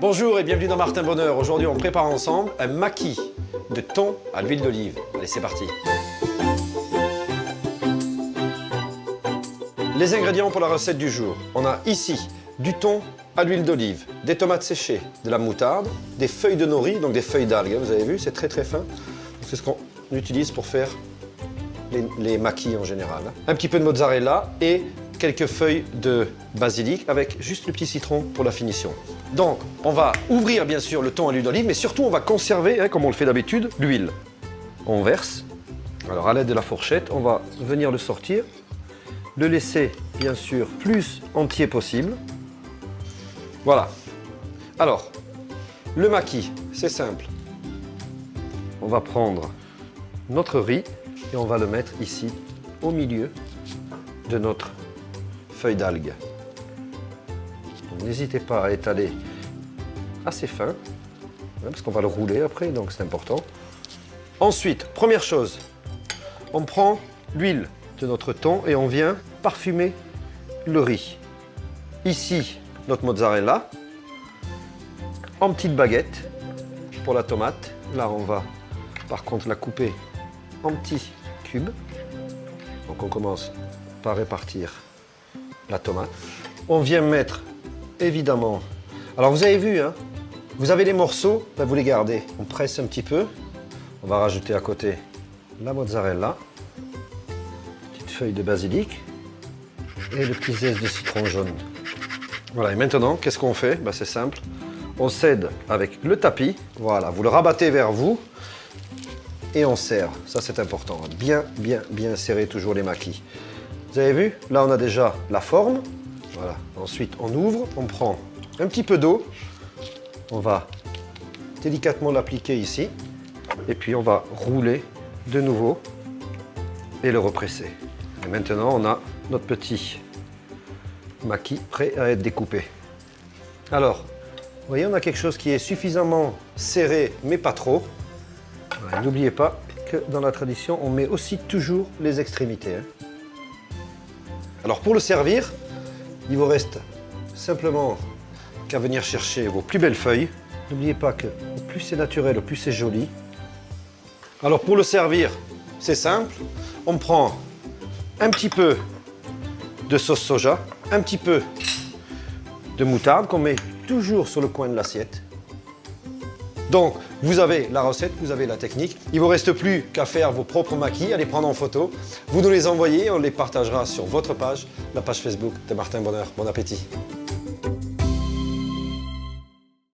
Bonjour et bienvenue dans Martin Bonheur. Aujourd'hui, on prépare ensemble un maquis de thon à l'huile d'olive. Allez, c'est parti. Les ingrédients pour la recette du jour. On a ici du thon à l'huile d'olive, des tomates séchées, de la moutarde, des feuilles de nori, donc des feuilles d'algues. Vous avez vu, c'est très fin. C'est ce qu'on utilise pour faire les maquis en général. Un petit peu de mozzarella et quelques feuilles de basilic avec juste le petit citron pour la finition. Donc, on va ouvrir bien sûr le thon à l'huile d'olive, mais surtout on va conserver, comme on le fait d'habitude, l'huile. On verse. Alors à l'aide de la fourchette, on va venir le sortir, le laisser bien sûr plus entier possible. Voilà. Alors, le maquis, c'est simple. On va prendre notre riz et on va le mettre ici au milieu de notre feuille d'algue. N'hésitez pas à étaler assez fin, parce qu'on va le rouler après, donc c'est important. Ensuite, première chose, on prend l'huile de notre thon et on vient parfumer le riz. Ici, notre mozzarella, en petites baguettes pour la tomate. Là, on va par contre la couper en petits cubes. Donc on commence par répartir la tomate. On vient mettre évidemment. Alors vous avez vu, vous avez les morceaux, ben vous les gardez. On presse un petit peu. On va rajouter à côté la mozzarella, petite feuille de basilic et le petit zeste de citron jaune. Voilà, et maintenant, qu'est-ce qu'on fait? Ben, c'est simple. On cède avec le tapis. Voilà, vous le rabattez vers vous et on serre. Ça, c'est important. Bien serrer toujours les maquis. Vous avez vu? Là, on a déjà la forme. Voilà. Ensuite, on ouvre, on prend un petit peu d'eau. On va délicatement l'appliquer ici. Et puis, on va rouler de nouveau et le represser. Et maintenant, on a notre petit maquis prêt à être découpé. Alors, vous voyez, on a quelque chose qui est suffisamment serré, mais pas trop. Voilà, n'oubliez pas que dans la tradition, on met aussi toujours les extrémités. Alors, pour le servir, il vous reste simplement qu'à venir chercher vos plus belles feuilles. N'oubliez pas que au plus c'est naturel, au plus c'est joli. Alors pour le servir, c'est simple. On prend un petit peu de sauce soja, un petit peu de moutarde qu'on met toujours sur le coin de l'assiette. Donc, vous avez la recette, vous avez la technique. Il ne vous reste plus qu'à faire vos propres maquis, à les prendre en photo. Vous nous les envoyez, on les partagera sur votre page, la page Facebook de Martin Bonheur. Bon appétit!